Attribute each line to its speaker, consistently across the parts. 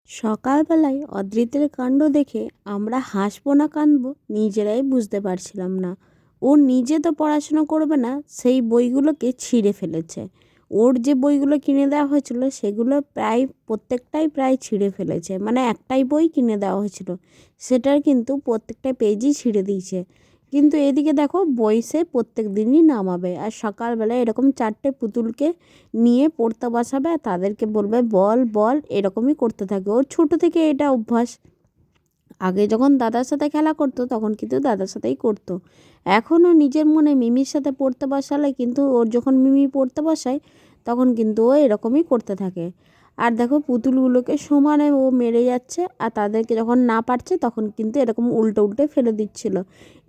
Speaker 1: সকালবেলায় অদ্রিতের কাণ্ড দেখে আমরা হাসবো না কাঁদবো নিজেরাই বুঝতে পারছিলাম না। ও নিজে তো পড়াশুনো করবে না, সেই বইগুলোকে ছিঁড়ে ফেলেছে। ওর যে বইগুলো কিনে দেওয়া হয়েছিল সেগুলো প্রত্যেকটাই ছিঁড়ে ফেলেছে। মানে একটাই বই কিনে দেওয়া হয়েছিল, সেটার কিন্তু প্রত্যেকটা পেজই ছিঁড়ে দিয়েছে। কিন্তু এদিকে দেখো, বই সে প্রত্যেক দিনই নামাবে, আর সকালবেলায় এরকম 4টে পুতুলকে নিয়ে পড়তে বসাবে আর তাদেরকে বলবে বল বল, এরকমই করতে থাকে। ওর ছোটো থেকে এটা অভ্যাস। আগে যখন দাদার সাথে খেলা করতো তখন কিন্তু দাদার সাথেই করতো। এখনও নিজের মনে মিমির সাথে পড়তে বসালে কিন্তু ওর যখন মিমি পড়তে বসায় তখন কিন্তু ও এরকমই করতে থাকে। আর দেখো, পুতুলগুলোকে সমানে ও মেরে যাচ্ছে, আর তাদেরকে যখন না পারছে তখন কিন্তু এরকম উল্টে উল্টে ফেলে দিচ্ছিল।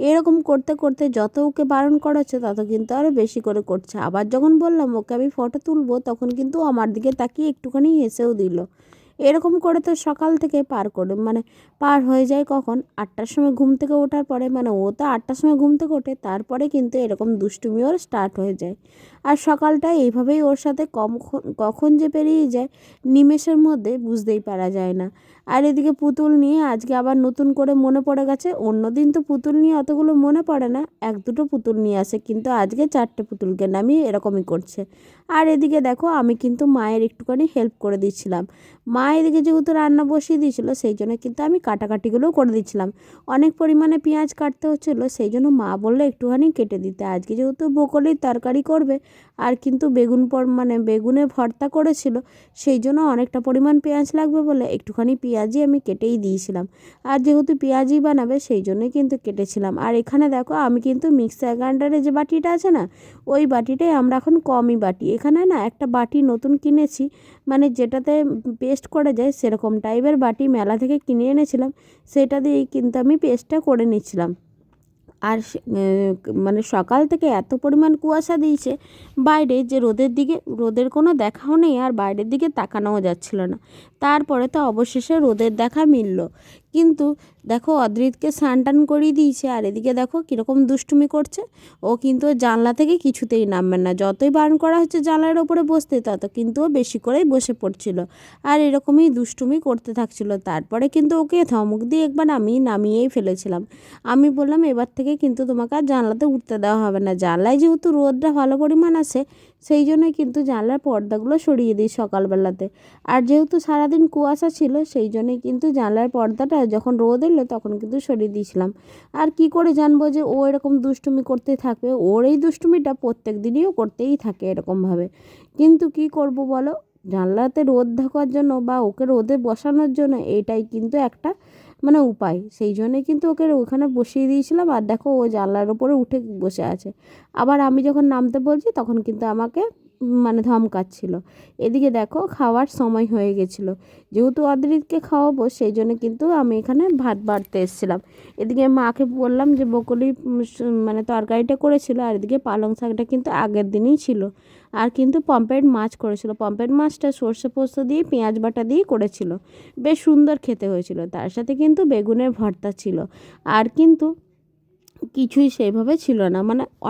Speaker 1: এরকম করতে করতে যত ওকে বারণ করা হচ্ছে তত কিন্তু আরও বেশি করে করছে। আবার যখন বললাম ওকে আমি ফটো তুলবো তখন কিন্তু আমার দিকে তাকিয়ে একটুখানি হেসেও দিল। এরকম করে তো সকাল থেকে পার হয়ে যায় কখন 8টার সময় ঘুম থেকে ওঠার পরে। মানে ও তো 8টার সময় ঘুম থেকে ওঠে, তারপরে কিন্তু এরকম দুষ্টুমি ওর স্টার্ট হয়ে যায়। আর সকালটা এইভাবেই ওর সাথে কখন যে পেরিয়ে যায় নিমেষের মধ্যে বুঝতেই পারা যায় না। আর এদিকে পুতুল নিয়ে আজকে আবার নতুন করে মনে পড়ে গেছে। অন্যদিন তো পুতুল নিয়ে অতগুলো মনে পড়ে না, 1-2টো পুতুল নিয়ে আসে, কিন্তু আজকে 4টে পুতুলকে নামিয়ে এরকমই করছে। আর এদিকে দেখো, আমি কিন্তু মায়ের একটুখানি হেল্প করে দিচ্ছিলাম। মা এদিকে যেহেতু রান্না বসিয়ে দিয়েছিলো সেই জন্য কিন্তু আমি কাটাকাটিগুলোও করে দিচ্ছিলাম। অনেক পরিমাণে পেঁয়াজ কাটতে হচ্ছিলো, সেই জন্য মা বললো একটুখানি কেটে দিতে। আজকে যেহেতু ব্রোকলির তরকারি করবে আর কিন্তু বেগুনে ভর্তা করেছিল, সেই জন্য অনেকটা পরিমাণ পেঁয়াজ লাগবে বলে একটুখানি পেঁয়াজই আমি কেটেই দিয়েছিলাম। আর যেহেতু পেঁয়াজই বানাবে সেই জন্যই কিন্তু কেটেছিলাম। আর এখানে দেখো, আমি কিন্তু মিক্সার গ্রাইন্ডারে যে বাটিটা আছে না, ওই বাটিটাই আমরা এখন কমই বাটি। এখানে না একটা বাটি নতুন কিনেছি, মানে যেটাতে পেস্ট করা যায় সেরকম টাইপের বাটি মেলা থেকে কিনে এনেছিলাম। সেটা দিয়েই কিন্তু আমি পেস্টটা করে নিচ্ছিলাম। আর মানে সকাল থেকে এত পরিমাণ কুয়াশা দিয়েছে বাইরে, যে রোদের কোনো দেখাও নেই, আর বাইরের দিকে তাকানোও যাচ্ছিল না। তারপরে তো অবশেষে রোদের দেখা মিলল। কিন্তু দেখো, অদ্রিতকে স্নান টান করিয়ে দিয়েছে, আর এদিকে দেখো কীরকম দুষ্টুমি করছে। ও কিন্তু জানলা থেকে কিছুতেই নামবে না, যতই বারণ করা হচ্ছে জানলার ওপরে বসতে তত কিন্তু ও বেশি করেই বসে পড়ছিল। আর এরকমই দুষ্টুমি করতে থাকছিল। তারপরে কিন্তু ওকে ধমক দিয়ে একবার আমি নামিয়েই ফেলেছিলাম। আমি বললাম এবার থেকে কিন্তু তোমাকে আর জানলাতে উঠতে দেওয়া হবে না। জানলায় যেহেতু রোদটা ভালো পরিমাণ আসে সেই জন্যই কিন্তু জানলার পর্দাগুলো সরিয়ে দিই সকালবেলাতে। আর যেহেতু সারাদিন কুয়াশা ছিল সেই জন্যই কিন্তু জানলার পর্দাটা যখন রোদ এলো তখন কিন্তু সরিয়ে দিয়েছিলাম। আর কি করে জানবো যে ও এরকম দুষ্টুমি করতে থাকবে? ওর এই দুষ্টুমিটা প্রত্যেক দিনইও করতেই থাকে এরকমভাবে। কিন্তু কি করব বলো, জানলাতে রোদ ঢোকার জন্য বা ওকে রোদে বসানোর জন্য এইটাই কিন্তু একটা উপায়। সেই জন্যই কিন্তু ওকে ওখানে বসিয়ে দিয়েছিলাম। আর দেখো, ও জানলার ওপরে উঠে বসে আছে। আবার আমি যখন নামতে বলছি তখন কিন্তু আমাকে ধমকাচ্ছিল। এদিকে দেখো, খাওয়ার সময় হয়ে গেছিলো। যেহেতু অদ্রিতকে খাওয়াবো সেই জন্য কিন্তু আমি এখানে ভাত বাড়তে এসেছিলাম। এদিকে মাকে বললাম যে ব্রোকলি তরকারিটা করেছিল, আর এদিকে পালং শাকটা কিন্তু আগের দিনই ছিল। আর কিন্তু পমফ্রেট মাছ করেছিল। পমফ্রেট মাছটা সর্ষে পোস্ত দিয়ে পেঁয়াজ বাটা দিয়ে করেছিল, বেশ সুন্দর খেতে হয়েছিল। তার সাথে কিন্তু বেগুনের ভর্তা ছিল। আর কিন্তু কিছুই সেইভাবে ছিল না,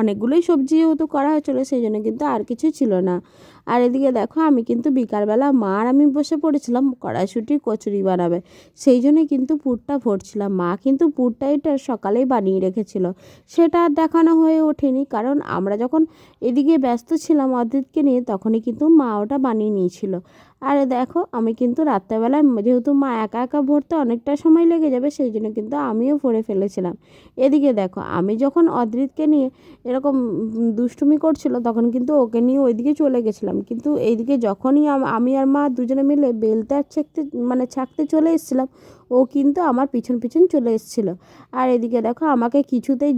Speaker 1: অনেকগুলোই সবজি যেহেতু করা হয়েছিল সেই জন্য কিন্তু আর কিছু ছিল না। আর এদিকে দেখো, আমি কিন্তু বিকালবেলা মা আর আমি বসে পড়েছিলাম কড়াইশুঁটির কচুরি বানাবে। সেই জন্যই কিন্তু পুরটা ভরছিলাম। মা কিন্তু পুরটা এটা সকালেই বানিয়ে রেখেছিল, সেটা আর দেখানো হয়ে ওঠেনি, কারণ আমরা যখন এদিকে ব্যস্ত ছিলাম অদিতকে নিয়ে তখনই কিন্তু মা ওটা বানিয়ে নিয়েছিল। আর দেখো, আমি কিন্তু রাত্রেবেলা যেহেতু মা একা একা ভরতে অনেকটা সময় লেগে যাবে সেই জন্য কিন্তু আমিও ভরে ফেলেছিলাম। এদিকে দেখো, আমি যখন অদ্রিতকে নিয়ে এরকম দুষ্টুমি করছিল তখন কিন্তু ওকে নিয়ে ওইদিকে চলে গেছিলাম। কিন্তু এইদিকে যখনই আমি আর মা দুজনে মিলে বেলতে আর ছাঁকতে চলে এসেছিলাম, ও কিন্তু আমার পিছন পিছন চলে এসেছিলো। আর এদিকে দেখো, আমাকে কিছুতেই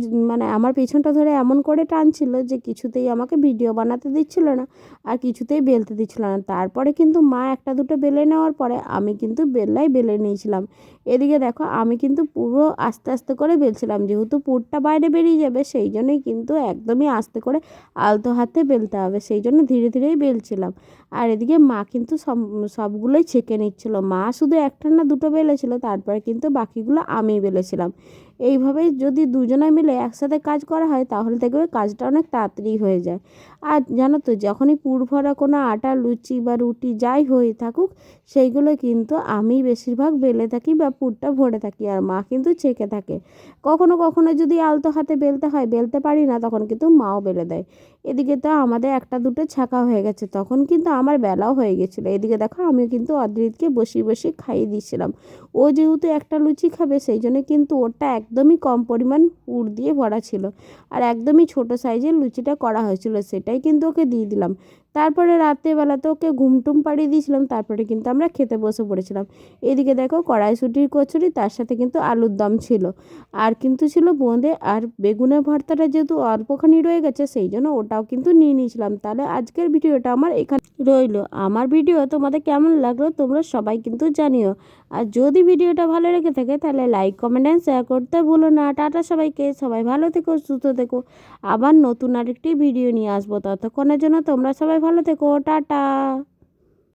Speaker 1: আমার পিছনটা ধরে এমন করে টানছিল যে কিছুতেই আমাকে ভিডিও বানাতে দিচ্ছিল না, আর কিছুতেই বেলতে দিচ্ছিল না। তারপরে কিন্তু মা একটা দুটো বেলে নেওয়ার পরে আমি কিন্তু বেলে নিয়েছিলাম। এদিকে দেখো, আমি কিন্তু পুরো আস্তে আস্তে করে বেলছিলাম, যেহেতু পুরটা বাইরে বেরিয়ে যাবে সেই জন্যই কিন্তু একদমই আস্তে করে আলতো হাতে বেলতে হবে, সেই জন্য ধীরে ধীরেই বেলছিলাম। আর এদিকে মা কিন্তু সবগুলোই ছেঁকে নিচ্ছিল। মা শুধু একটা না দুটো বেলেছিল, তারপরে কিন্তু বাকিগুলো আমি বেলেছিলাম। এইভাবেই যদি দুজনে মিলে একসাথে কাজ করা হয় তাহলে দেখবে কাজটা অনেক তাড়াতাড়ি হয়ে যায়। আর জানো তো, যখনই পুর ভরা কোনো আটা লুচি বা রুটি যাই যাই হয়ে থাকুক সেইগুলো কিন্তু আমি বেশিরভাগ বেলে থাকি বা পুরটা ভরে থাকি, আর মা কিন্তু ছেঁকে থাকে। কখনো কখনো যদি আলতো হাতে বেলতে হয়, বেলতে পারি না, তখন কিন্তু মাও বেলে দেয়। এদিকে তো আমাদের একটা দুটো ছাঁকা হয়ে গেছে, তখন কিন্তু আমার বেলাও হয়ে গেছিলো। এদিকে দেখো আমিও কিন্তু অদ্রিতকে বসিয়ে বসিয়ে খাইয়ে দিয়েছিলাম। ও যেহেতু একটা লুচি খাবে সেই জন্য কিন্তু ওটা একদমই কম পরিমাণ পুর দিয়ে ভরা ছিল, আর একদমই ছোট সাইজের লুচিটা করা হয়েছিল, সেটাই কিন্তু ওকে দিয়ে দিলাম। তারপরে রাত্রেবেলাতে ওকে ঘুমটুম পাড়িয়ে দিয়েছিলাম, তারপরে কিন্তু আমরা খেতে বসে পড়েছিলাম। এদিকে দেখো কড়াইশুঁটির কচুরি, তার সাথে কিন্তু আলুর দম ছিল, আর কিন্তু ছিল বোঁদে আর বেগুনের ভর্তাটা যেহেতু অল্পখানি রয়ে গেছে সেই জন্য ওটাও কিন্তু নিয়ে নিয়েছিলাম। তাহলে আজকের ভিডিওটা আমার এখানে রইলো। আমার ভিডিও তোমাদের কেমন লাগলো তোমরা সবাই কিন্তু জানিও, আর যদি ভিডিওটা ভালো লেগে থাকে তাহলে লাইক কমেন্ট অ্যান্ড শেয়ার করতে ভুলো না। টাটা সবাইকে, সবাই ভালো থেকো, সুস্থ থেকো। আবার নতুন আরেকটি ভিডিও নিয়ে আসবো, ততক্ষণের জন্য তোমরা সবাই ভালো থেকো, টাটা।